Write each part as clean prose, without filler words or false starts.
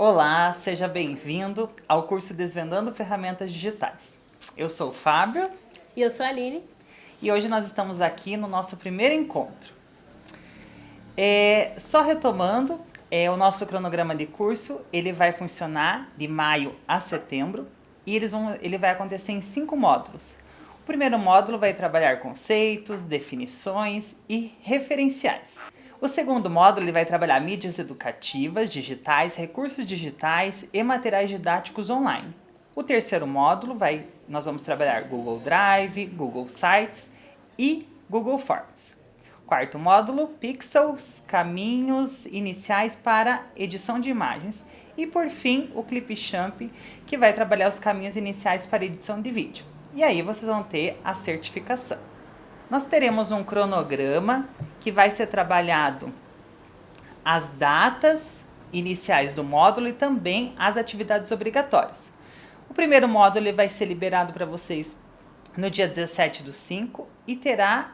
Olá, seja bem-vindo ao curso Desvendando Ferramentas Digitais. Eu sou o Fábio. E eu sou a Aline. E hoje nós estamos aqui no nosso primeiro encontro. Só retomando, o nosso cronograma de curso, ele vai funcionar de maio a setembro e ele vai acontecer em 5 módulos. O primeiro módulo vai trabalhar conceitos, definições e referenciais. O segundo módulo ele vai trabalhar mídias educativas, digitais, recursos digitais e materiais didáticos online. O terceiro módulo nós vamos trabalhar Google Drive, Google Sites e Google Forms. Quarto módulo, Pixels, caminhos iniciais para edição de imagens. E por fim, o Clipchamp, que vai trabalhar os caminhos iniciais para edição de vídeo. E aí vocês vão ter a certificação. Nós teremos um cronograma que vai ser trabalhado as datas iniciais do módulo e também as atividades obrigatórias. O primeiro módulo ele vai ser liberado para vocês no dia 17/5 e terá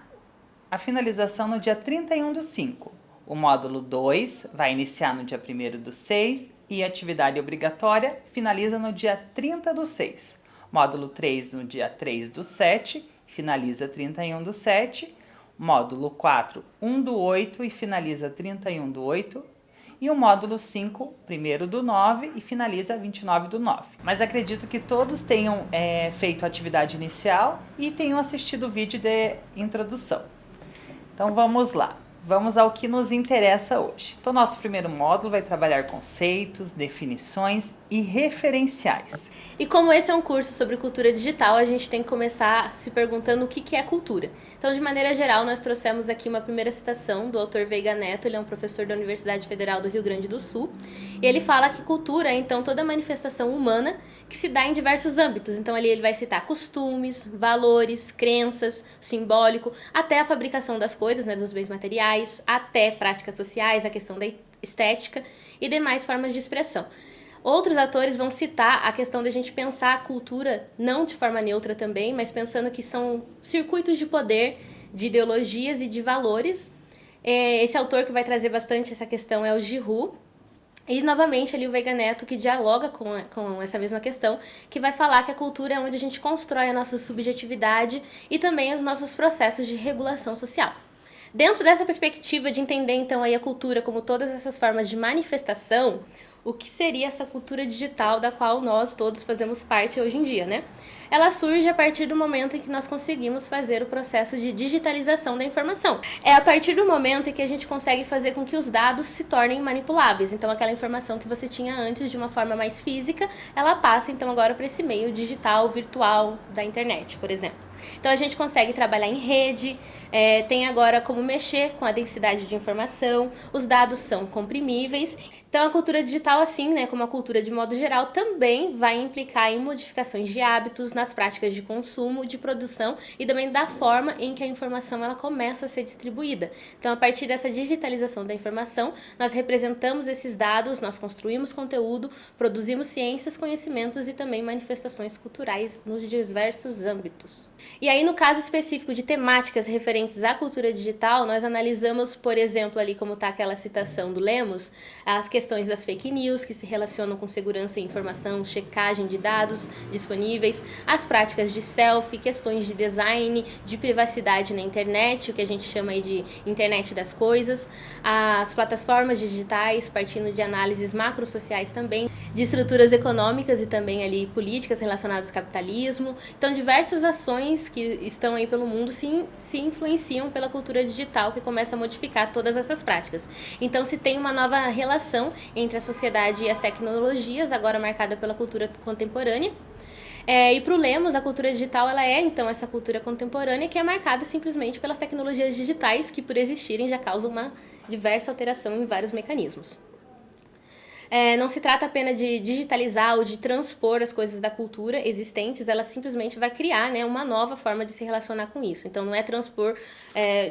a finalização no dia 31/5. O módulo 2 vai iniciar no dia 1º/6 e a atividade obrigatória finaliza no dia 30/6. Módulo 3 no dia 3/7, finaliza 31/7. Módulo 4, 1/8 e finaliza 31/8. E o módulo 5, 1º/9 e finaliza 29/9. Mas acredito que todos tenham feito a atividade inicial e tenham assistido o vídeo de introdução. Então vamos lá. Vamos ao que nos interessa hoje. Então, nosso primeiro módulo vai trabalhar conceitos, definições e referenciais. E como esse é um curso sobre cultura digital, a gente tem que começar se perguntando o que é cultura. Então, de maneira geral, nós trouxemos aqui uma primeira citação do autor Veiga Neto, ele é um professor da Universidade Federal do Rio Grande do Sul, e ele fala que cultura é, então, toda manifestação humana que se dá em diversos âmbitos. Então, ali ele vai citar costumes, valores, crenças, simbólico, até a fabricação das coisas, né, dos bens materiais, até práticas sociais, a questão da estética e demais formas de expressão. Outros autores vão citar a questão de a gente pensar a cultura não de forma neutra também, mas pensando que são circuitos de poder, de ideologias e de valores. Esse autor que vai trazer bastante essa questão é o Giroux. E, novamente, ali o Veiga Neto, que dialoga com essa mesma questão, que vai falar que a cultura é onde a gente constrói a nossa subjetividade e também os nossos processos de regulação social. Dentro dessa perspectiva de entender, então, aí a cultura como todas essas formas de manifestação, o que seria essa cultura digital da qual nós todos fazemos parte hoje em dia, né? Ela surge a partir do momento em que nós conseguimos fazer o processo de digitalização da informação. É a partir do momento em que a gente consegue fazer com que os dados se tornem manipuláveis. Então, aquela informação que você tinha antes de uma forma mais física, ela passa, então, agora para esse meio digital, virtual da internet, por exemplo. Então, a gente consegue trabalhar em rede, tem agora como mexer com a densidade de informação, os dados são comprimíveis. Então, a cultura digital, assim, né, como a cultura de modo geral, também vai implicar em modificações de hábitos, nas práticas de consumo, de produção e também da forma em que a informação ela começa a ser distribuída. Então, a partir dessa digitalização da informação, nós representamos esses dados, nós construímos conteúdo, produzimos ciências, conhecimentos e também manifestações culturais nos diversos âmbitos. E aí, no caso específico de temáticas referentes à cultura digital, nós analisamos, por exemplo, ali como está aquela citação do Lemos, as questões das fake news, que se relacionam com segurança e informação, checagem de dados disponíveis, as práticas de selfie, questões de design, de privacidade na internet, o que a gente chama aí de internet das coisas, as plataformas digitais, partindo de análises macrosociais também, de estruturas econômicas e também ali políticas relacionadas ao capitalismo. Então, diversas ações que estão aí pelo mundo se influenciam pela cultura digital, que começa a modificar todas essas práticas. Então, se tem uma nova relação entre a sociedade e as tecnologias, agora marcada pela cultura contemporânea. E para o Lemos, a cultura digital ela é, então, essa cultura contemporânea que é marcada simplesmente pelas tecnologias digitais que, por existirem, já causam uma diversa alteração em vários mecanismos. Não se trata apenas de digitalizar ou de transpor as coisas da cultura existentes, ela simplesmente vai criar, né, uma nova forma de se relacionar com isso. Então, não é transpor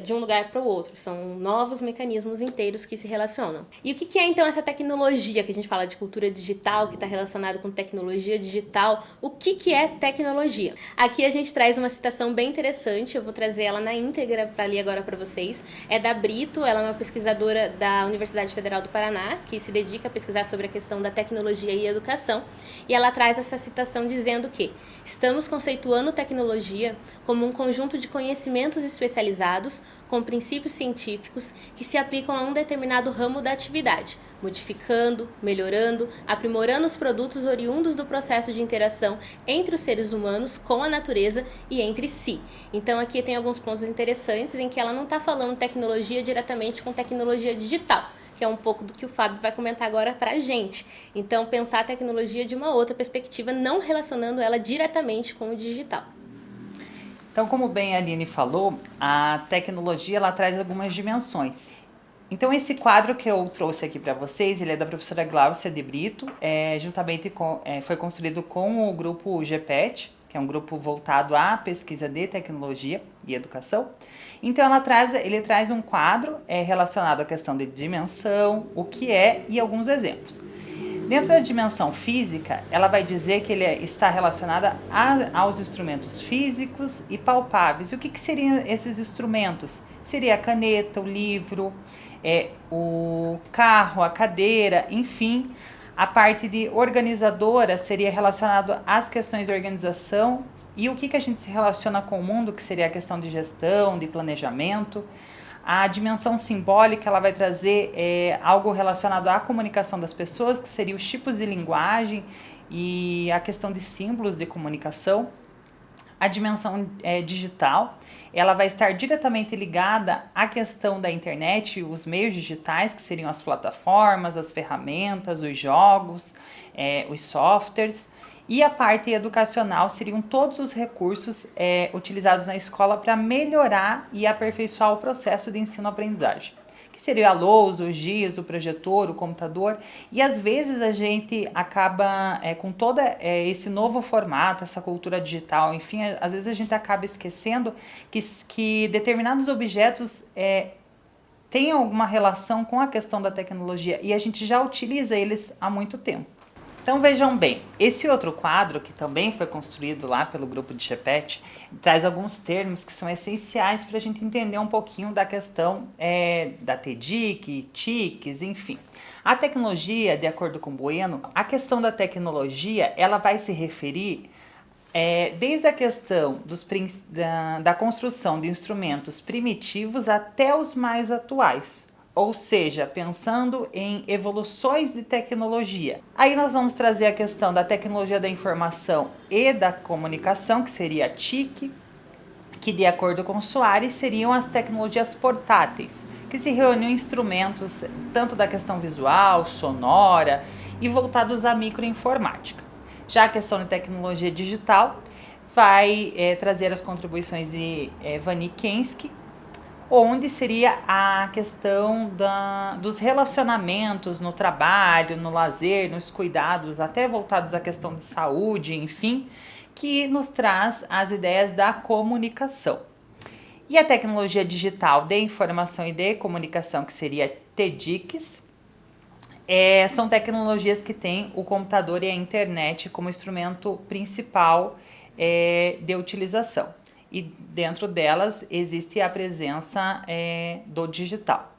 de um lugar para o outro, são novos mecanismos inteiros que se relacionam. E o que é, então, essa tecnologia que a gente fala de cultura digital, que está relacionado com tecnologia digital? O que é tecnologia? Aqui a gente traz uma citação bem interessante, eu vou trazer ela na íntegra para ler agora para vocês. É da Brito, ela é uma pesquisadora da Universidade Federal do Paraná, que se dedica a pesquisar sobre a questão da tecnologia e educação, e ela traz essa citação dizendo que estamos conceituando tecnologia como um conjunto de conhecimentos especializados com princípios científicos que se aplicam a um determinado ramo da atividade, modificando, melhorando, aprimorando os produtos oriundos do processo de interação entre os seres humanos com a natureza e entre si. Então aqui tem alguns pontos interessantes em que ela não está falando tecnologia diretamente com tecnologia digital, que é um pouco do que o Fábio vai comentar agora para a gente. Então pensar a tecnologia de uma outra perspectiva, não relacionando ela diretamente com o digital. Então, como bem a Aline falou, a tecnologia ela traz algumas dimensões. Então, esse quadro que eu trouxe aqui para vocês, ele é da professora Gláucia de Brito, foi construído com o grupo GPET, que é um grupo voltado à pesquisa de tecnologia e educação. Então, ele traz um quadro relacionado à questão de dimensão, o que é e alguns exemplos. Dentro da dimensão física, ela vai dizer que ele está relacionada aos instrumentos físicos e palpáveis. E o que seriam esses instrumentos? Seria a caneta, o livro, o carro, a cadeira, enfim. A parte de organizadora seria relacionada às questões de organização e o que a gente se relaciona com o mundo, que seria a questão de gestão, de planejamento. A dimensão simbólica ela vai trazer algo relacionado à comunicação das pessoas, que seriam os tipos de linguagem e a questão de símbolos de comunicação. A dimensão digital ela vai estar diretamente ligada à questão da internet, os meios digitais, que seriam as plataformas, as ferramentas, os jogos, os softwares. E a parte educacional seriam todos os recursos utilizados na escola para melhorar e aperfeiçoar o processo de ensino-aprendizagem. Que seria a lousa, o giz, o projetor, o computador. E às vezes a gente acaba, com todo esse novo formato, essa cultura digital, enfim, às vezes a gente acaba esquecendo que determinados objetos têm alguma relação com a questão da tecnologia e a gente já utiliza eles há muito tempo. Então vejam bem, esse outro quadro, que também foi construído lá pelo grupo de GPET, traz alguns termos que são essenciais para a gente entender um pouquinho da questão da TDIC, TICs, enfim. A tecnologia, de acordo com Bueno, a questão da tecnologia, ela vai se referir desde a questão da construção de instrumentos primitivos até os mais atuais. Ou seja, pensando em evoluções de tecnologia. Aí nós vamos trazer a questão da tecnologia da informação e da comunicação, que seria a TIC, que de acordo com Soares seriam as tecnologias portáteis, que se reúnem instrumentos tanto da questão visual, sonora e voltados à microinformática. Já a questão de tecnologia digital vai trazer as contribuições de Vanicensky, onde seria a questão dos relacionamentos no trabalho, no lazer, nos cuidados, até voltados à questão de saúde, enfim, que nos traz as ideias da comunicação. E a tecnologia digital de informação e de comunicação, que seria TDICs, são tecnologias que têm o computador e a internet como instrumento principal de utilização. E dentro delas existe a presença do digital.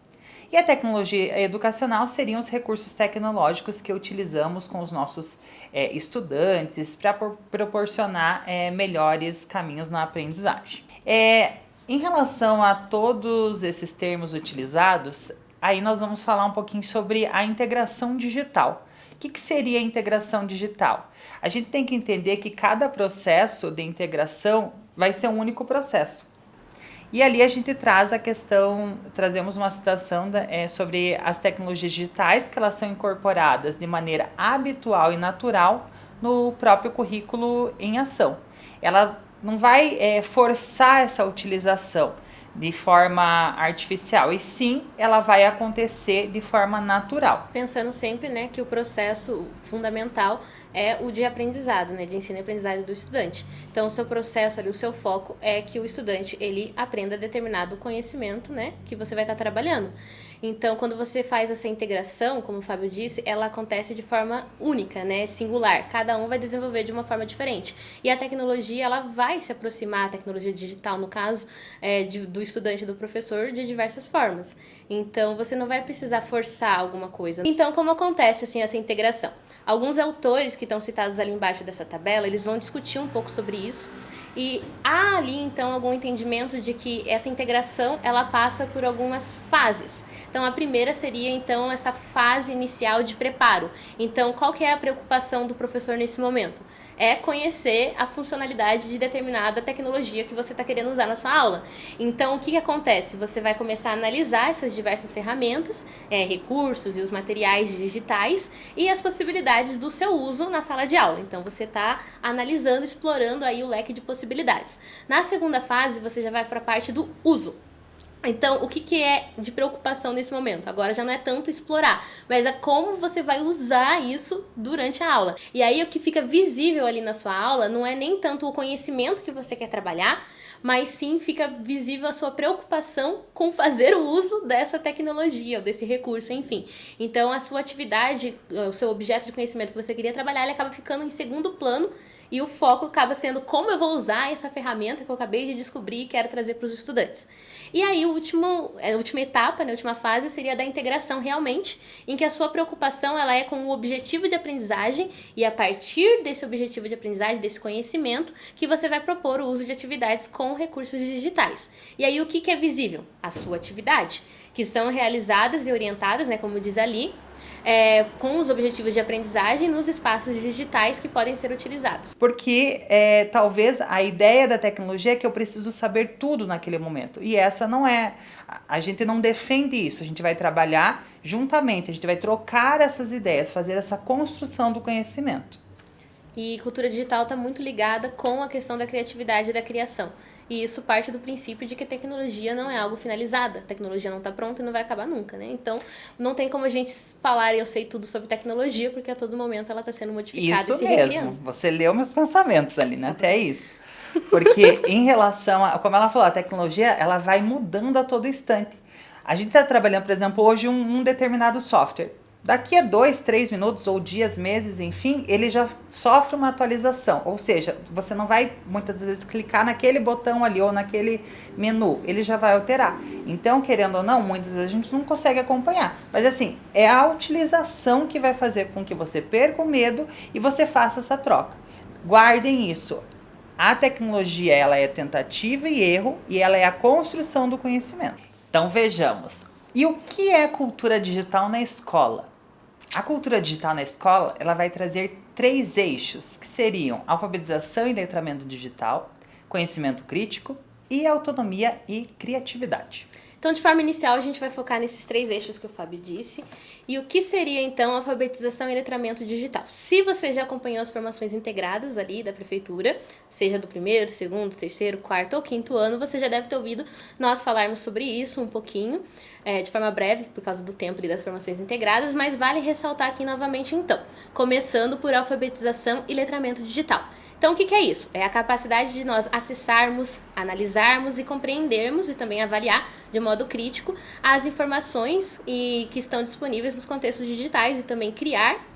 E a tecnologia educacional seriam os recursos tecnológicos que utilizamos com os nossos estudantes para proporcionar melhores caminhos na aprendizagem. Em relação a todos esses termos utilizados, aí nós vamos falar um pouquinho sobre a integração digital. O que seria a integração digital? A gente tem que entender que cada processo de integração vai ser um único processo. E ali a gente trazemos uma citação sobre as tecnologias digitais, que elas são incorporadas de maneira habitual e natural no próprio currículo em ação. Ela não vai forçar essa utilização de forma artificial, e sim, ela vai acontecer de forma natural. Pensando sempre, que o processo fundamental é o de aprendizado, né, de ensino e aprendizado do estudante. Então, o seu processo ali, o seu foco é que o estudante, ele aprenda determinado conhecimento, né, que você vai estar trabalhando. Então, quando você faz essa integração, como o Fábio disse, ela acontece de forma única, né, singular. Cada um vai desenvolver de uma forma diferente. E a tecnologia, ela vai se aproximar, a tecnologia digital, no caso, do estudante e do professor, de diversas formas. Então, você não vai precisar forçar alguma coisa. Então, como acontece, assim, essa integração? Alguns autores que estão citados ali embaixo dessa tabela, eles vão discutir um pouco sobre isso. E há ali, então, algum entendimento de que essa integração, ela passa por algumas fases. Então, a primeira seria, então, essa fase inicial de preparo. Então, qual que é a preocupação do professor nesse momento? É conhecer a funcionalidade de determinada tecnologia que você está querendo usar na sua aula. Então, o que acontece? Você vai começar a analisar essas diversas ferramentas, recursos e os materiais digitais e as possibilidades do seu uso na sala de aula. Então, você está analisando, explorando aí o leque de possibilidades. Na segunda fase, você já vai para a parte do uso. Então, o que é de preocupação nesse momento? Agora já não é tanto explorar, mas é como você vai usar isso durante a aula. E aí, o que fica visível ali na sua aula não é nem tanto o conhecimento que você quer trabalhar, mas sim fica visível a sua preocupação com fazer o uso dessa tecnologia, ou desse recurso, enfim. Então, a sua atividade, o seu objeto de conhecimento que você queria trabalhar, ele acaba ficando em segundo plano. E o foco acaba sendo como eu vou usar essa ferramenta que eu acabei de descobrir e quero trazer para os estudantes. E aí, a última etapa, né, a última fase seria a da integração realmente, em que a sua preocupação ela é com o objetivo de aprendizagem e a partir desse objetivo de aprendizagem, desse conhecimento, que você vai propor o uso de atividades com recursos digitais. E aí, o que é visível? A sua atividade, que são realizadas e orientadas, né, como diz ali, com os objetivos de aprendizagem nos espaços digitais que podem ser utilizados. Porque talvez a ideia da tecnologia é que eu preciso saber tudo naquele momento. E essa não é. A gente não defende isso. A gente vai trabalhar juntamente, a gente vai trocar essas ideias, fazer essa construção do conhecimento. E cultura digital está muito ligada com a questão da criatividade e da criação. E isso parte do princípio de que a tecnologia não é algo finalizada. A tecnologia não está pronta e não vai acabar nunca, né? Então, não tem como a gente falar eu sei tudo sobre tecnologia, porque a todo momento ela está sendo modificada isso e se mesmo. recriando. Você leu meus pensamentos ali, né? Até isso. Porque em relação a, como ela falou, a tecnologia, ela vai mudando a todo instante. A gente está trabalhando, por exemplo, hoje um determinado software. Daqui a 2, 3 minutos, ou dias, meses, enfim, ele já sofre uma atualização. Ou seja, você não vai muitas vezes clicar naquele botão ali ou naquele menu, ele já vai alterar. Então, querendo ou não, muitas vezes a gente não consegue acompanhar. Mas assim, é a utilização que vai fazer com que você perca o medo e você faça essa troca. Guardem isso. A tecnologia, ela é tentativa e erro e ela é a construção do conhecimento. Então, vejamos. E o que é cultura digital na escola? A cultura digital na escola, ela vai trazer 3 eixos, que seriam alfabetização e letramento digital, conhecimento crítico e autonomia e criatividade. Então, de forma inicial, a gente vai focar nesses 3 eixos que o Fábio disse. E o que seria, então, alfabetização e letramento digital? Se você já acompanhou as formações integradas ali da prefeitura, seja do 1º, 2º, 3º, 4º ou 5º ano, você já deve ter ouvido nós falarmos sobre isso um pouquinho, de forma breve, por causa do tempo ali das formações integradas, mas vale ressaltar aqui novamente, então, começando por alfabetização e letramento digital. Então, o que é isso? É a capacidade de nós acessarmos, analisarmos e compreendermos e também avaliar de modo crítico as informações que estão disponíveis nos contextos digitais e também criar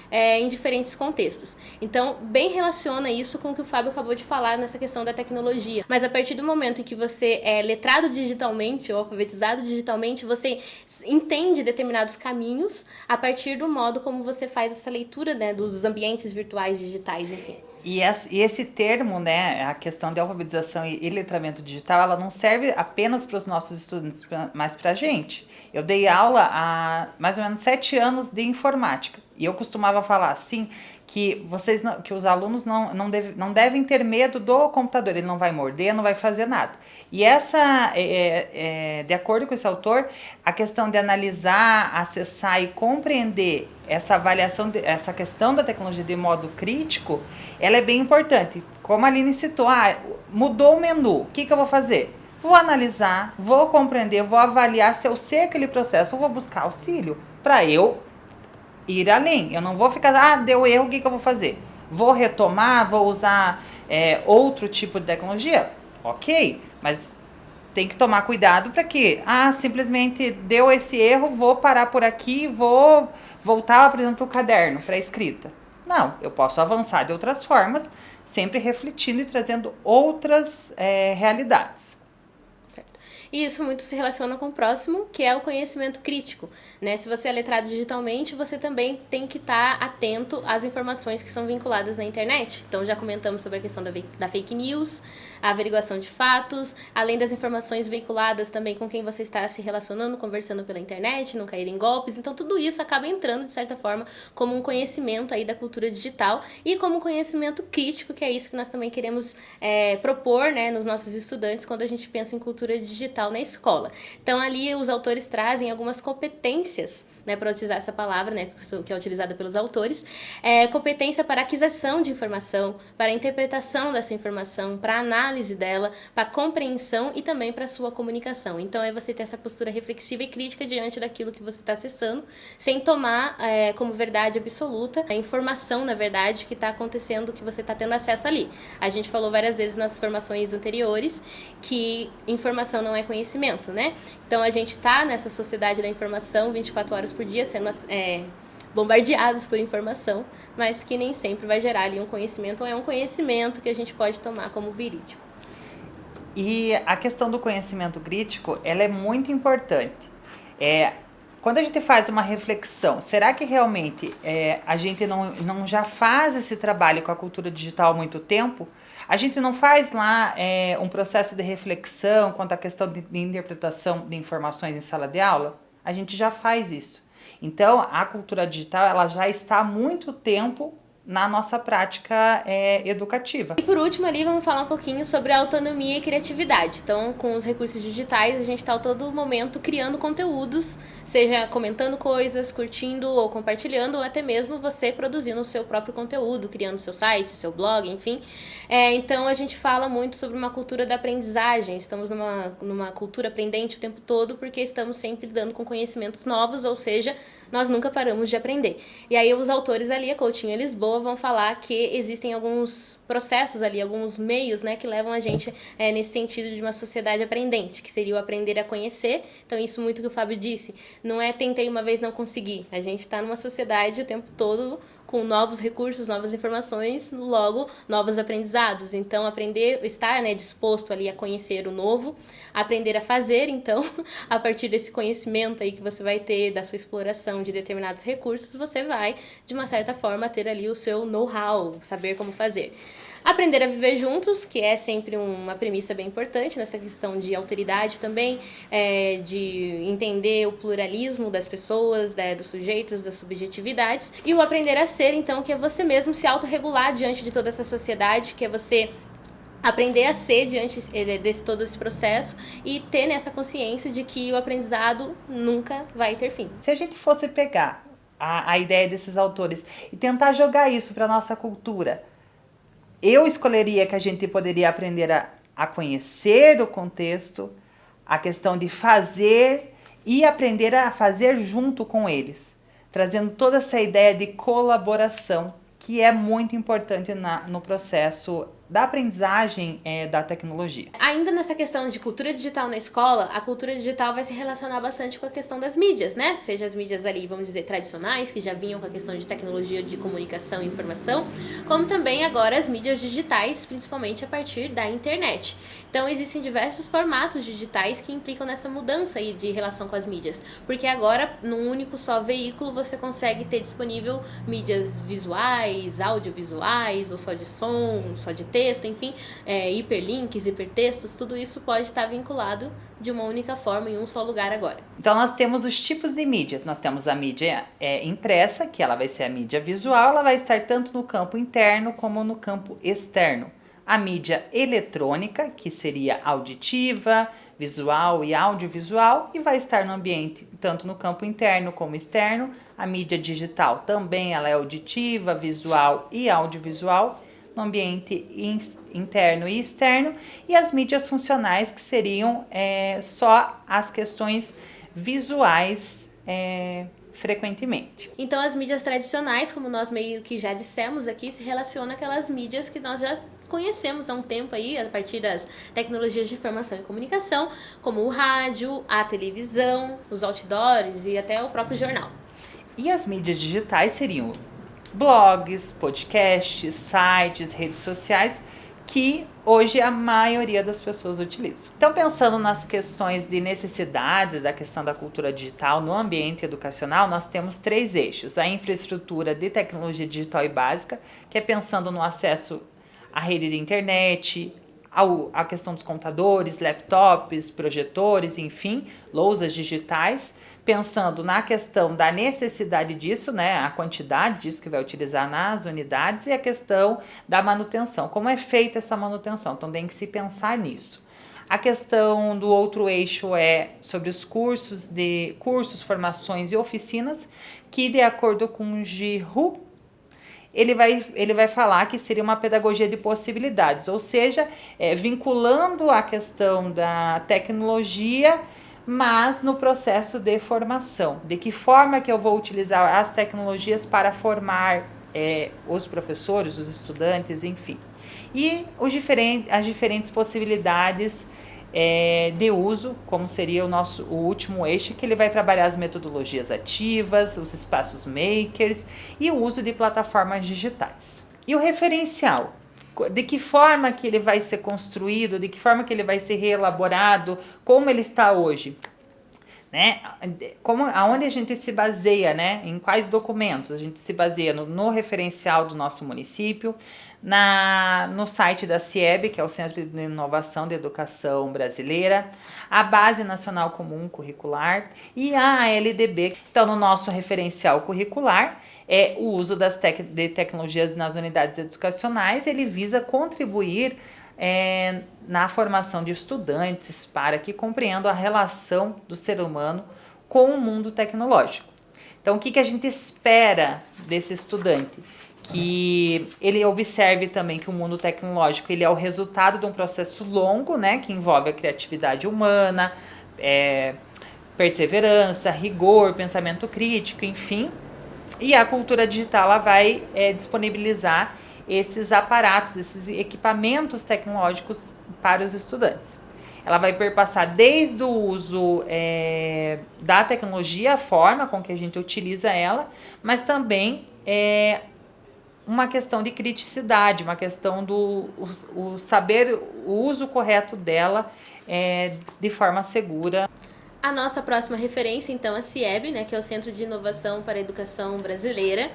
em diferentes contextos. Então, bem relaciona isso com o que o Fábio acabou de falar nessa questão da tecnologia. Mas a partir do momento em que você é letrado digitalmente ou alfabetizado digitalmente, você entende determinados caminhos a partir do modo como você faz essa leitura, né, dos ambientes virtuais digitais, enfim. E esse termo, né, a questão de alfabetização e letramento digital, ela não serve apenas para os nossos estudantes, mas para a gente. Eu dei aula há mais ou menos 7 anos de informática. E eu costumava falar assim, que os alunos não devem ter medo do computador. Ele não vai morder, não vai fazer nada. E de acordo com esse autor, a questão de analisar, acessar e compreender essa avaliação, essa questão da tecnologia de modo crítico, ela é bem importante. Como a Aline citou, mudou o menu, o que eu vou fazer? Vou analisar, vou compreender, vou avaliar se eu sei aquele processo, eu vou buscar auxílio para eu ir além. Eu não vou ficar, deu erro, o que eu vou fazer? Vou retomar, vou usar outro tipo de tecnologia? Ok, mas tem que tomar cuidado para que, simplesmente deu esse erro, vou parar por aqui, vou voltar, por exemplo, para o caderno, para a escrita. Não, eu posso avançar de outras formas, sempre refletindo e trazendo outras realidades. E isso muito se relaciona com o próximo, que é o conhecimento crítico, né? Se você é letrado digitalmente, você também tem que estar atento às informações que são vinculadas na internet. Então, já comentamos sobre a questão da fake news, a averiguação de fatos, além das informações vinculadas também com quem você está se relacionando, conversando pela internet, não cair em golpes. Então, tudo isso acaba entrando, de certa forma, como um conhecimento aí da cultura digital e como um conhecimento crítico, que é isso que nós também queremos propor, né, nos nossos estudantes quando a gente pensa em cultura digital na escola. Então, ali os autores trazem algumas competências, né, para utilizar essa palavra, né, que é utilizada pelos autores, competência para aquisição de informação, para interpretação dessa informação, para análise dela, para compreensão e também para sua comunicação. Então, é você ter essa postura reflexiva e crítica diante daquilo que você está acessando, sem tomar como verdade absoluta a informação, na verdade, que está acontecendo, que você está tendo acesso ali. A gente falou várias vezes nas formações anteriores que informação não é conhecimento, né? Então, a gente está nessa sociedade da informação 24 horas por dia, sendo bombardeados por informação, mas que nem sempre vai gerar ali um conhecimento, ou é um conhecimento que a gente pode tomar como verídico. E a questão do conhecimento crítico, ela é muito importante. Quando a gente faz uma reflexão, será que realmente a gente não já faz esse trabalho com a cultura digital há muito tempo? A gente não faz lá um processo de reflexão quanto à questão de interpretação de informações em sala de aula? A gente já faz isso. Então, a cultura digital ela já está há muito tempo na nossa prática educativa. E por último ali vamos falar um pouquinho sobre a autonomia e criatividade. Então, com os recursos digitais, a gente está a todo momento criando conteúdos, seja comentando coisas, curtindo ou compartilhando, ou até mesmo você produzindo o seu próprio conteúdo, criando seu site, seu blog, enfim. Então, a gente fala muito sobre uma cultura da aprendizagem. Estamos numa cultura aprendente o tempo todo, porque estamos sempre lidando com conhecimentos novos, ou seja, nós nunca paramos de aprender. E aí os autores ali, a Coutinho Lisboa, vão falar que existem alguns processos ali, alguns meios, né, que levam a gente nesse sentido de uma sociedade aprendente, que seria o aprender a conhecer. Então, isso muito que o Fábio disse, não é tentei uma vez, não consegui. A gente está numa sociedade o tempo todo com novos recursos, novas informações, logo, novos aprendizados. Então, aprender, estar disposto ali a conhecer o novo, aprender a fazer, então, a partir desse conhecimento aí que você vai ter da sua exploração de determinados recursos, você vai, de uma certa forma, ter ali o seu know-how, saber como fazer. Aprender a viver juntos, que é sempre uma premissa bem importante nessa questão de alteridade também, de entender o pluralismo das pessoas, dos sujeitos, das subjetividades. E o aprender a ser, então, que é você mesmo se autorregular diante de toda essa sociedade, que é você aprender a ser diante de todo esse processo e ter nessa consciência de que o aprendizado nunca vai ter fim. Se a gente fosse pegar a ideia desses autores e tentar jogar isso para a nossa cultura, eu escolheria que a gente poderia aprender a conhecer o contexto, a questão de fazer e aprender a fazer junto com eles, trazendo toda essa ideia de colaboração, que é muito importante no processo da aprendizagem da tecnologia. Ainda nessa questão de cultura digital na escola, a cultura digital vai se relacionar bastante com a questão das mídias, né? Seja as mídias ali, vamos dizer, tradicionais, que já vinham com a questão de tecnologia de comunicação e informação, como também agora as mídias digitais, principalmente a partir da internet. Então, existem diversos formatos digitais que implicam nessa mudança aí de relação com as mídias, porque agora, num único só veículo, você consegue ter disponível mídias visuais, audiovisuais, ou só de som, só de texto, enfim, hiperlinks, hipertextos, tudo isso pode estar vinculado de uma única forma em um só lugar agora. Então, nós temos os tipos de mídia. Nós temos a mídia impressa, que ela vai ser a mídia visual, ela vai estar tanto no campo interno como no campo externo. A mídia eletrônica, que seria auditiva, visual e audiovisual, e vai estar no ambiente tanto no campo interno como externo. A mídia digital também ela é auditiva, visual e audiovisual, no ambiente interno e externo, e as mídias funcionais, que seriam só as questões visuais frequentemente. Então, as mídias tradicionais, como nós meio que já dissemos aqui, se relacionam àquelas mídias que nós já conhecemos há um tempo aí, a partir das tecnologias de informação e comunicação, como o rádio, a televisão, os outdoors e até o próprio jornal. E as mídias digitais seriam blogs, podcasts, sites, redes sociais, que hoje a maioria das pessoas utilizam. Então, pensando nas questões de necessidade da questão da cultura digital no ambiente educacional, nós temos 3 eixos. A infraestrutura de tecnologia digital e básica, que é pensando no acesso à rede de internet, a questão dos computadores, laptops, projetores, enfim, lousas digitais, pensando na questão da necessidade disso, né, a quantidade disso que vai utilizar nas unidades e a questão da manutenção, como é feita essa manutenção, então tem que se pensar nisso. A questão do outro eixo é sobre os cursos, formações e oficinas, que de acordo com o Giroux, ele vai falar que seria uma pedagogia de possibilidades, ou seja, vinculando a questão da tecnologia, mas no processo de formação. De que forma que eu vou utilizar as tecnologias para formar os professores, os estudantes, enfim. E as diferentes possibilidades de uso, como seria o último eixo, que ele vai trabalhar as metodologias ativas, os espaços makers e o uso de plataformas digitais. E o referencial, de que forma que ele vai ser construído, de que forma que ele vai ser reelaborado, como ele está hoje, né? Aonde a gente se baseia, né? Em quais documentos? A gente se baseia no referencial do nosso município, no site da CIEB, que é o Centro de Inovação da Educação Brasileira, a Base Nacional Comum Curricular e a ALDB. Então, no nosso referencial curricular, o uso de tecnologias nas unidades educacionais, ele visa contribuir na formação de estudantes para que compreendam a relação do ser humano com o mundo tecnológico. Então, o que a gente espera desse estudante? Que ele observe também que o mundo tecnológico ele é o resultado de um processo longo, né, que envolve a criatividade humana, perseverança, rigor, pensamento crítico, enfim. E a cultura digital ela vai disponibilizar esses aparatos, esses equipamentos tecnológicos para os estudantes. Ela vai perpassar desde o uso da tecnologia, a forma com que a gente utiliza ela, mas também uma questão de criticidade, uma questão do saber o uso correto dela de forma segura. A nossa próxima referência, então, é a CIEB, né, que é o Centro de Inovação para a Educação Brasileira.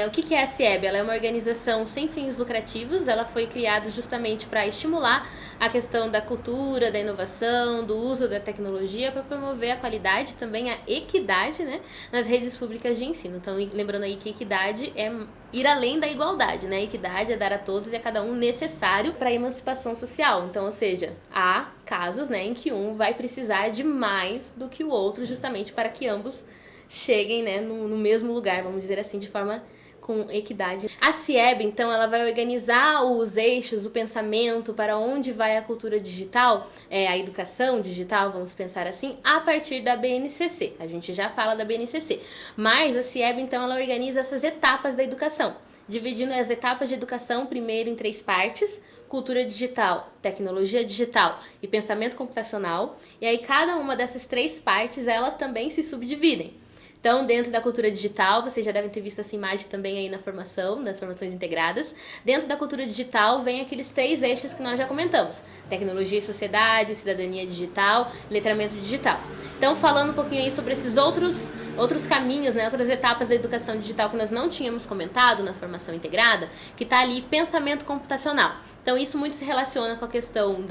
O que é a CIEB? Ela é uma organização sem fins lucrativos, ela foi criada justamente para estimular a questão da cultura, da inovação, do uso da tecnologia, para promover a qualidade e também a equidade, né, nas redes públicas de ensino. Então, lembrando aí que equidade é ir além da igualdade, né? Equidade é dar a todos e a cada um necessário para a emancipação social. Então, ou seja, há casos, né, em que um vai precisar de mais do que o outro, justamente para que ambos cheguem, né, no mesmo lugar, vamos dizer assim, de forma com equidade. A CIEB, então, ela vai organizar os eixos, o pensamento, para onde vai a cultura digital, a educação digital, vamos pensar assim, a partir da BNCC. A gente já fala da BNCC. Mas a CIEB, então, ela organiza essas etapas da educação, dividindo as etapas de educação primeiro em 3 partes: cultura digital, tecnologia digital e pensamento computacional. E aí cada uma dessas 3 partes, elas também se subdividem. Então, dentro da cultura digital, vocês já devem ter visto essa imagem também aí na formação, nas formações integradas. Dentro da cultura digital, vem aqueles 3 eixos que nós já comentamos: tecnologia e sociedade, cidadania digital, letramento digital. Então, falando um pouquinho aí sobre esses outros caminhos, né, outras etapas da educação digital que nós não tínhamos comentado na formação integrada, que está ali pensamento computacional. Então, isso muito se relaciona com a questão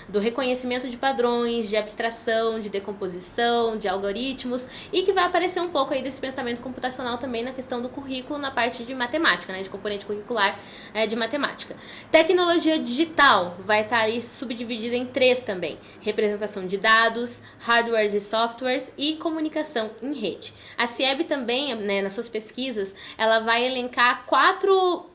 do reconhecimento de padrões, de abstração, de decomposição, de algoritmos, e que vai aparecer um pouco aí desse pensamento computacional também na questão do currículo, na parte de matemática, né, de componente curricular de matemática. Tecnologia digital vai estar aí subdividida em 3 também: representação de dados, hardwares e softwares e comunicação em rede. A CIEB também, né, nas suas pesquisas, ela vai elencar 4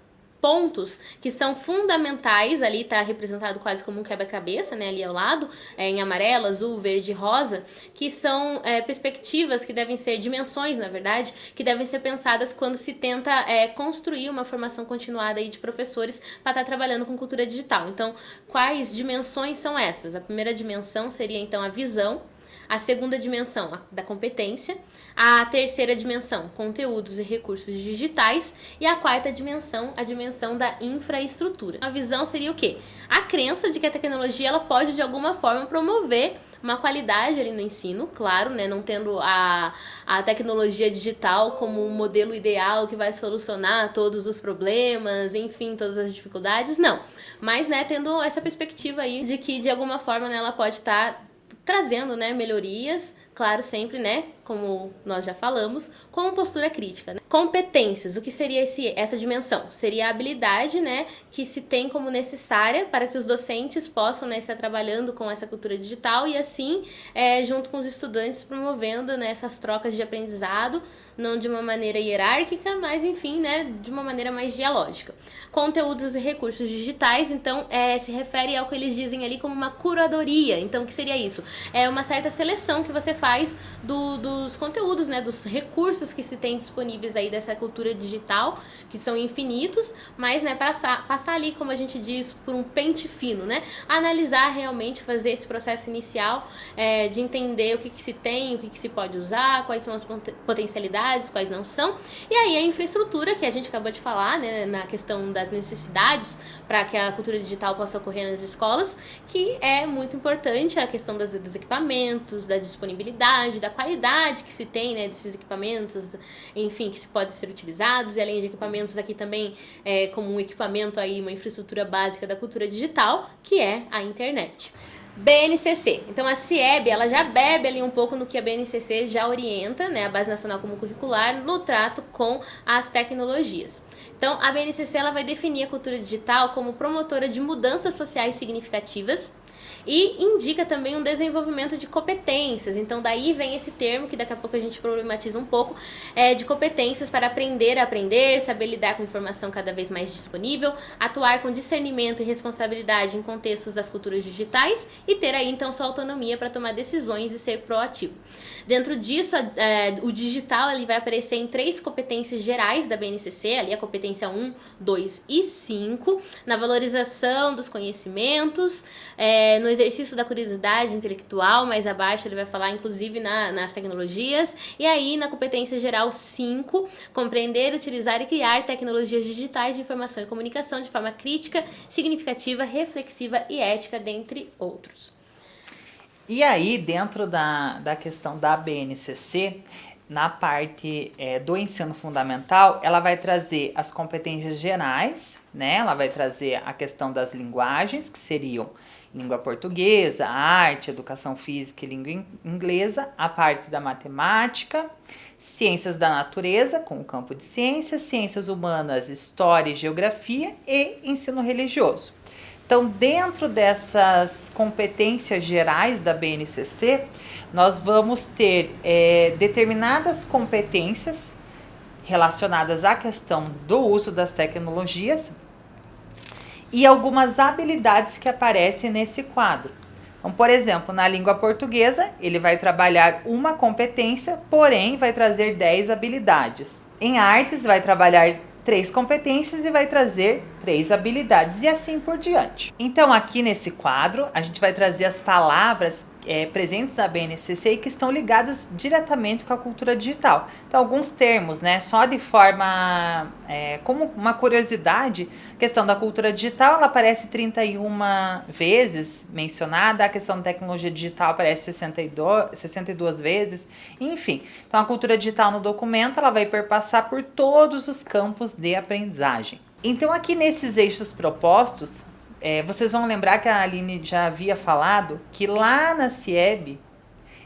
pontos que são fundamentais, ali está representado quase como um quebra-cabeça, né, ali ao lado, em amarelo, azul, verde e rosa, que são perspectivas que devem ser, dimensões, na verdade, que devem ser pensadas quando se tenta construir uma formação continuada aí de professores para estar trabalhando com cultura digital. Então, quais dimensões são essas? A primeira dimensão seria, então, a visão. A segunda dimensão, a da competência. A terceira dimensão, conteúdos e recursos digitais. E a quarta dimensão, a dimensão da infraestrutura. A visão seria o quê? A crença de que a tecnologia ela pode, de alguma forma, promover uma qualidade ali no ensino, claro, né, não tendo a tecnologia digital como um modelo ideal que vai solucionar todos os problemas, enfim, todas as dificuldades, não. Mas, né, tendo essa perspectiva aí de que, de alguma forma, né, ela pode estar trazendo, né, melhorias, claro, sempre, né, como nós já falamos, com postura crítica. Né? Competências, o que seria essa dimensão? Seria a habilidade, né, que se tem como necessária para que os docentes possam, né, estar trabalhando com essa cultura digital e assim, junto com os estudantes, promovendo, né, essas trocas de aprendizado, não de uma maneira hierárquica, mas, enfim, né, de uma maneira mais dialógica. Conteúdos e recursos digitais, então, se refere ao que eles dizem ali como uma curadoria. Então, o que seria isso? É uma certa seleção que você faz dos conteúdos, né, dos recursos que se tem disponíveis aí dessa cultura digital, que são infinitos, mas, né, passar ali, como a gente diz, por um pente fino, né, analisar realmente, fazer esse processo inicial de entender o que se tem, o que se pode usar, quais são as potencialidades, quais não são, e aí a infraestrutura, que a gente acabou de falar, né, na questão das necessidades para que a cultura digital possa ocorrer nas escolas, que é muito importante a questão dos equipamentos, da disponibilidade, da qualidade que se tem, né, desses equipamentos, enfim, que se podem ser utilizados, e além de equipamentos aqui também como um equipamento aí, uma infraestrutura básica da cultura digital, que é a internet. BNCC. Então, a CIEB, ela já bebe ali um pouco no que a BNCC já orienta, né, a Base Nacional Comum Curricular, no trato com as tecnologias. Então, a BNCC, ela vai definir a cultura digital como promotora de mudanças sociais significativas e indica também um desenvolvimento de competências. Então, daí vem esse termo, que daqui a pouco a gente problematiza um pouco, de competências para aprender a aprender, saber lidar com informação cada vez mais disponível, atuar com discernimento e responsabilidade em contextos das culturas digitais e ter aí, então, sua autonomia para tomar decisões e ser proativo. Dentro disso, o digital ele vai aparecer em 3 competências gerais da BNCC, ali a competência 1, 2 e 5, na valorização dos conhecimentos, no exercício da curiosidade intelectual, mais abaixo ele vai falar inclusive nas tecnologias, e aí na competência geral 5, compreender, utilizar e criar tecnologias digitais de informação e comunicação de forma crítica, significativa, reflexiva e ética, dentre outros. E aí, dentro da questão da BNCC, na parte do ensino fundamental, ela vai trazer as competências gerais, né? Ela vai trazer a questão das linguagens, que seriam língua portuguesa, arte, educação física e língua inglesa, a parte da matemática, ciências da natureza, com o campo de ciências, ciências humanas, história e geografia e ensino religioso. Então, dentro dessas competências gerais da BNCC, nós vamos ter determinadas competências relacionadas à questão do uso das tecnologias e algumas habilidades que aparecem nesse quadro. Então, por exemplo, na língua portuguesa, ele vai trabalhar uma competência, porém vai trazer 10 habilidades. Em artes, vai trabalhar 3 competências e vai trazer 3 habilidades e assim por diante. Então, aqui nesse quadro, a gente vai trazer as palavras presentes na BNCC e que estão ligadas diretamente com a cultura digital. Então, alguns termos, né, só de forma, como uma curiosidade, a questão da cultura digital, ela aparece 31 vezes mencionada, a questão da tecnologia digital aparece 62 vezes, enfim. Então, a cultura digital no documento, ela vai perpassar por todos os campos de aprendizagem. Então, aqui nesses eixos propostos, vocês vão lembrar que a Aline já havia falado que lá na CIEB,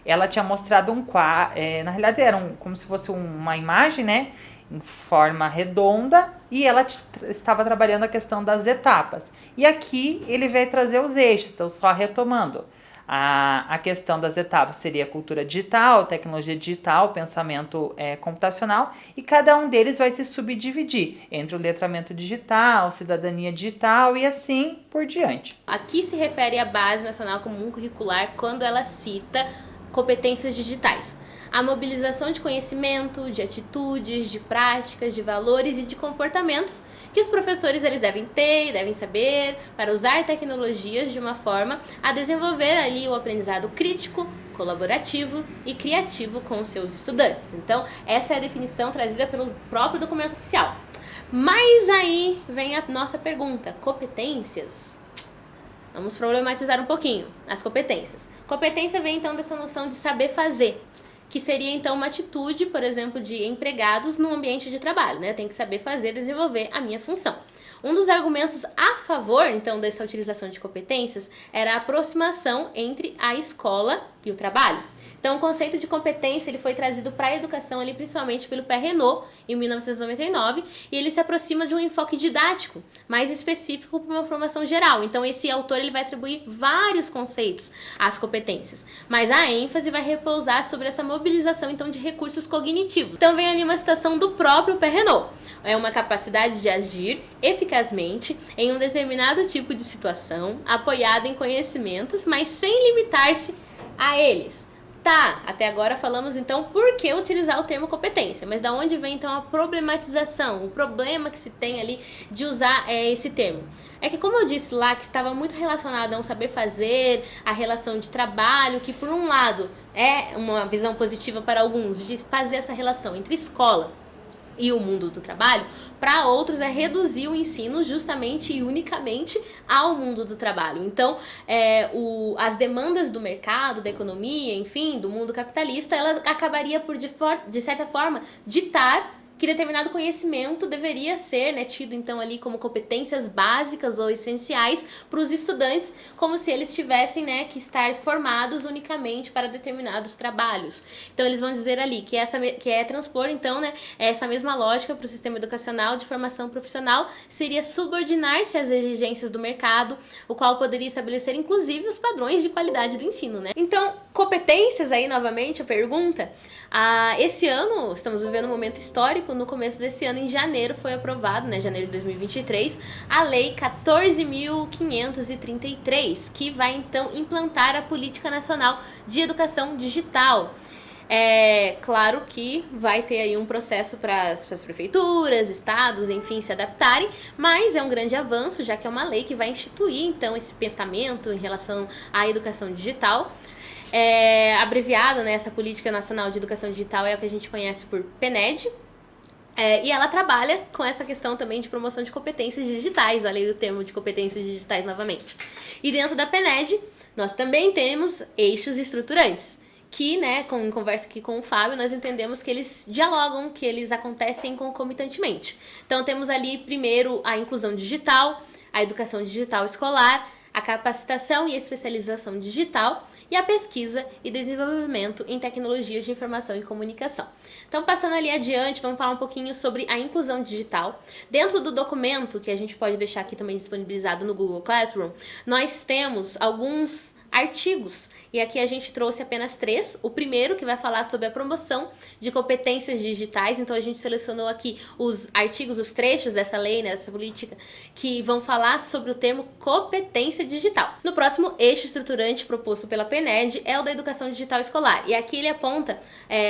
ela tinha mostrado um quadro, na realidade era como se fosse uma imagem, né, em forma redonda, e ela estava trabalhando a questão das etapas. E aqui ele vai trazer os eixos, então só retomando. A questão das etapas seria cultura digital, tecnologia digital, pensamento computacional, e cada um deles vai se subdividir entre o letramento digital, cidadania digital e assim por diante. Aqui se refere à Base Nacional Comum Curricular quando ela cita competências digitais. A mobilização de conhecimento, de atitudes, de práticas, de valores e de comportamentos que os professores eles devem ter e devem saber para usar tecnologias de uma forma a desenvolver ali o aprendizado crítico, colaborativo e criativo com os seus estudantes. Então, essa é a definição trazida pelo próprio documento oficial. Mas aí vem a nossa pergunta: competências? Vamos problematizar um pouquinho as competências. Competência vem então dessa noção de saber fazer, que seria então uma atitude, por exemplo, de empregados no ambiente de trabalho, né? Eu tenho que saber fazer, desenvolver a minha função. Um dos argumentos a favor, então, dessa utilização de competências era a aproximação entre a escola e o trabalho. Então, o conceito de competência ele foi trazido para a educação, ali, principalmente pelo Pé Renault, em 1999, e ele se aproxima de um enfoque didático, mais específico para uma formação geral. Então, esse autor ele vai atribuir vários conceitos às competências, mas a ênfase vai repousar sobre essa mobilização, então, de recursos cognitivos. Então, vem ali uma citação do próprio Pé Renault. É uma capacidade de agir eficazmente em um determinado tipo de situação, apoiada em conhecimentos, mas sem limitar-se a eles. Tá, até agora falamos então por que utilizar o termo competência, mas da onde vem então a problematização, o problema que se tem ali de usar esse termo? É que, como eu disse lá, que estava muito relacionado a um saber fazer, a relação de trabalho, que por um lado é uma visão positiva para alguns, de fazer essa relação entre escola e o mundo do trabalho, para outros é reduzir o ensino justamente e unicamente ao mundo do trabalho. Então, as demandas do mercado, da economia, enfim, do mundo capitalista, ela acabaria por, de certa forma, ditar que determinado conhecimento deveria ser, né, tido então ali como competências básicas ou essenciais para os estudantes, como se eles tivessem, né, que estar formados unicamente para determinados trabalhos. Então eles vão dizer ali que é transpor então, né, essa mesma lógica para o sistema educacional de formação profissional seria subordinar-se às exigências do mercado, o qual poderia estabelecer inclusive os padrões de qualidade do ensino, né? Então, competências aí novamente a pergunta. Esse ano estamos vivendo um momento histórico. No começo desse ano, em janeiro, foi aprovado, né, janeiro de 2023, a Lei 14.533, que vai então implantar a Política Nacional de Educação Digital. É claro que vai ter aí um processo para as prefeituras, estados, enfim, se adaptarem, mas é um grande avanço, já que é uma lei que vai instituir então esse pensamento em relação à educação digital. Abreviado, né, essa Política Nacional de Educação Digital é o que a gente conhece por PNED. E ela trabalha com essa questão também de promoção de competências digitais, olha aí o termo de competências digitais novamente. E dentro da PNED, nós também temos eixos estruturantes, que, né, em conversa aqui com o Fábio, nós entendemos que eles dialogam, que eles acontecem concomitantemente. Então temos ali primeiro a inclusão digital, a educação digital escolar, a capacitação e especialização digital, e a pesquisa e desenvolvimento em tecnologias de informação e comunicação. Então, passando ali adiante, vamos falar um pouquinho sobre a inclusão digital. Dentro do documento, que a gente pode deixar aqui também disponibilizado no Google Classroom, nós temos alguns artigos, e aqui a gente trouxe apenas 3. O primeiro, que vai falar sobre a promoção de competências digitais. Então a gente selecionou aqui os artigos, os trechos dessa lei, né, dessa política, que vão falar sobre o termo competência digital. No próximo eixo estruturante proposto pela PNED é o da educação digital escolar, e aqui ele aponta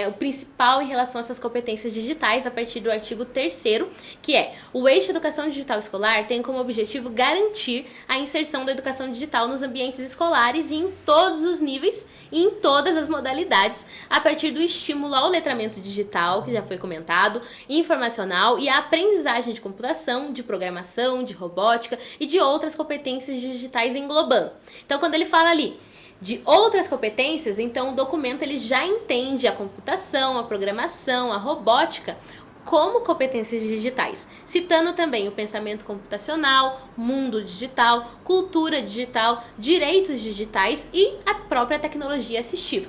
o principal em relação a essas competências digitais a partir do artigo 3º, que é: o eixo educação digital escolar tem como objetivo garantir a inserção da educação digital nos ambientes escolares e em todos os níveis e em todas as modalidades, a partir do estímulo ao letramento digital, que já foi comentado, informacional, e a aprendizagem de computação, de programação, de robótica e de outras competências digitais englobando. Então, quando ele fala ali de outras competências, então o documento ele já entende a computação, a programação, a robótica como competências digitais, citando também o pensamento computacional, mundo digital, cultura digital, direitos digitais e a própria tecnologia assistiva.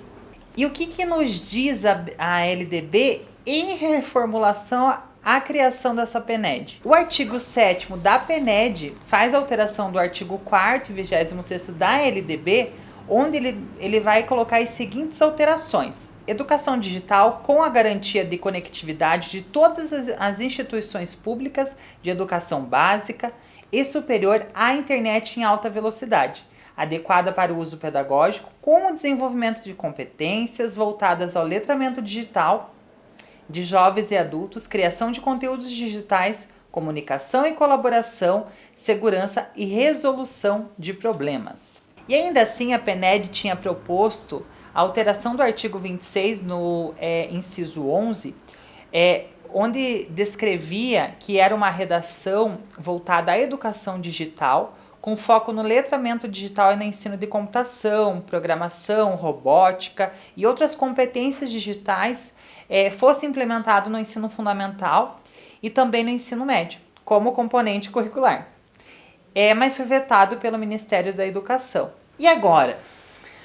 E o que nos diz a LDB em reformulação à criação dessa PNED? O artigo 7º da PNED faz alteração do artigo 4º e 26º da LDB, onde ele vai colocar as seguintes alterações: educação digital com a garantia de conectividade de todas as instituições públicas de educação básica e superior à internet em alta velocidade, adequada para o uso pedagógico, com o desenvolvimento de competências voltadas ao letramento digital de jovens e adultos, criação de conteúdos digitais, comunicação e colaboração, segurança e resolução de problemas. E ainda assim, a PNED tinha proposto a alteração do artigo 26 no inciso 11, onde descrevia que era uma redação voltada à educação digital, com foco no letramento digital e no ensino de computação, programação, robótica e outras competências digitais, fosse implementado no ensino fundamental e também no ensino médio, como componente curricular. Mas foi vetado pelo Ministério da Educação. E agora?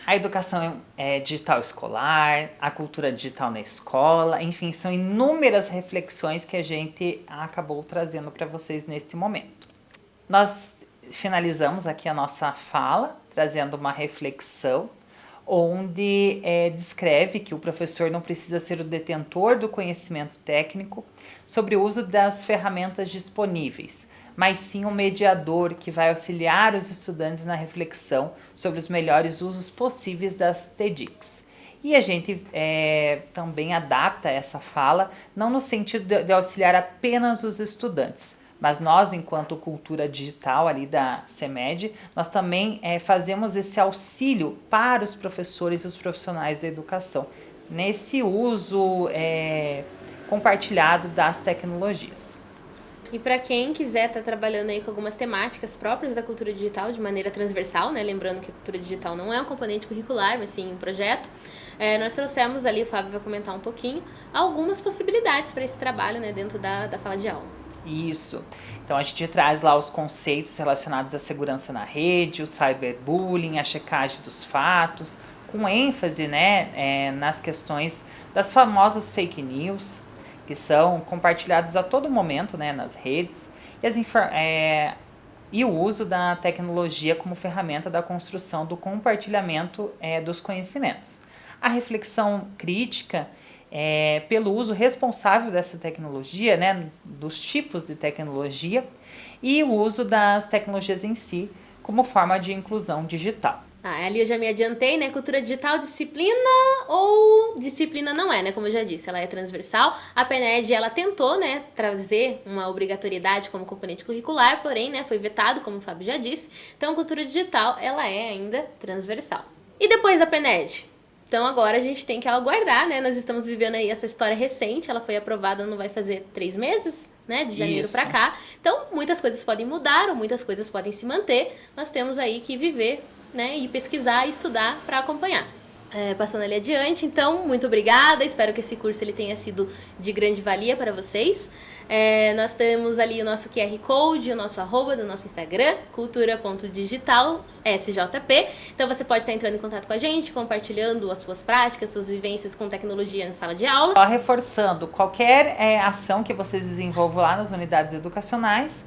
A educação digital escolar, a cultura digital na escola, enfim, são inúmeras reflexões que a gente acabou trazendo para vocês neste momento. Nós finalizamos aqui a nossa fala, trazendo uma reflexão, onde descreve que o professor não precisa ser o detentor do conhecimento técnico sobre o uso das ferramentas disponíveis, mas sim um mediador que vai auxiliar os estudantes na reflexão sobre os melhores usos possíveis das TEDx. E a gente também adapta essa fala, não no sentido de auxiliar apenas os estudantes, mas nós, enquanto cultura digital ali da CEMED, nós também fazemos esse auxílio para os professores e os profissionais da educação, nesse uso compartilhado das tecnologias. E para quem quiser estar trabalhando aí com algumas temáticas próprias da cultura digital de maneira transversal, né? Lembrando que a cultura digital não é um componente curricular, mas sim um projeto, nós trouxemos ali, o Fábio vai comentar um pouquinho, algumas possibilidades para esse trabalho, né, dentro da sala de aula. Isso. Então a gente traz lá os conceitos relacionados à segurança na rede, o cyberbullying, a checagem dos fatos, com ênfase, né, nas questões das famosas fake news, que são compartilhadas a todo momento, né, nas redes, e o uso da tecnologia como ferramenta da construção do compartilhamento dos conhecimentos. A reflexão crítica pelo uso responsável dessa tecnologia, né, dos tipos de tecnologia, e o uso das tecnologias em si como forma de inclusão digital. Ali eu já me adiantei, né? Cultura digital, disciplina ou disciplina não é, né? Como eu já disse, ela é transversal. A PNED, ela tentou, né, trazer uma obrigatoriedade como componente curricular, porém, né, foi vetado, como o Fábio já disse. Então, cultura digital, ela é ainda transversal. E depois da PNED? Então, agora a gente tem que aguardar, né? Nós estamos vivendo aí essa história recente, ela foi aprovada, não vai fazer 3 meses, né? De janeiro para cá. Então, muitas coisas podem mudar ou muitas coisas podem se manter. Nós temos aí que viver, né, e pesquisar e estudar para acompanhar. Passando ali adiante, então, muito obrigada, espero que esse curso ele tenha sido de grande valia para vocês. Nós temos ali o nosso QR Code, o nosso @ do nosso Instagram, cultura.digital_sjp. Então você pode estar entrando em contato com a gente, compartilhando as suas práticas, suas vivências com tecnologia na sala de aula. Só reforçando, qualquer ação que vocês desenvolvam lá nas unidades educacionais,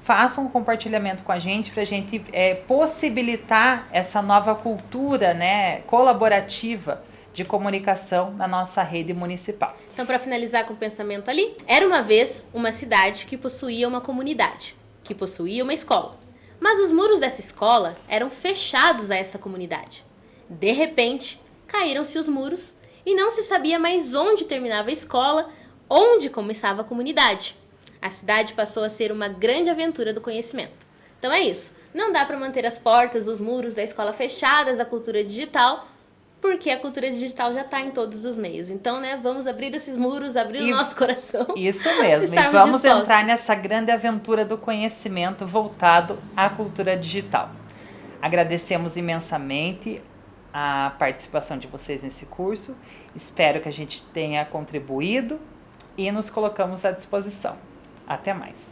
façam um compartilhamento com a gente para a gente possibilitar essa nova cultura, né, colaborativa de comunicação na nossa rede municipal. Então, para finalizar com o pensamento ali, era uma vez uma cidade que possuía uma comunidade, que possuía uma escola. Mas os muros dessa escola eram fechados a essa comunidade. De repente, caíram-se os muros e não se sabia mais onde terminava a escola, onde começava a comunidade. A cidade passou a ser uma grande aventura do conhecimento. Então é isso. Não dá para manter as portas, os muros da escola fechadas à cultura digital, porque a cultura digital já está em todos os meios. Então, né, vamos abrir esses muros, abrir o nosso coração. Isso mesmo. E vamos entrar nessa grande aventura do conhecimento voltado à cultura digital. Agradecemos imensamente a participação de vocês nesse curso. Espero que a gente tenha contribuído e nos colocamos à disposição. Até mais.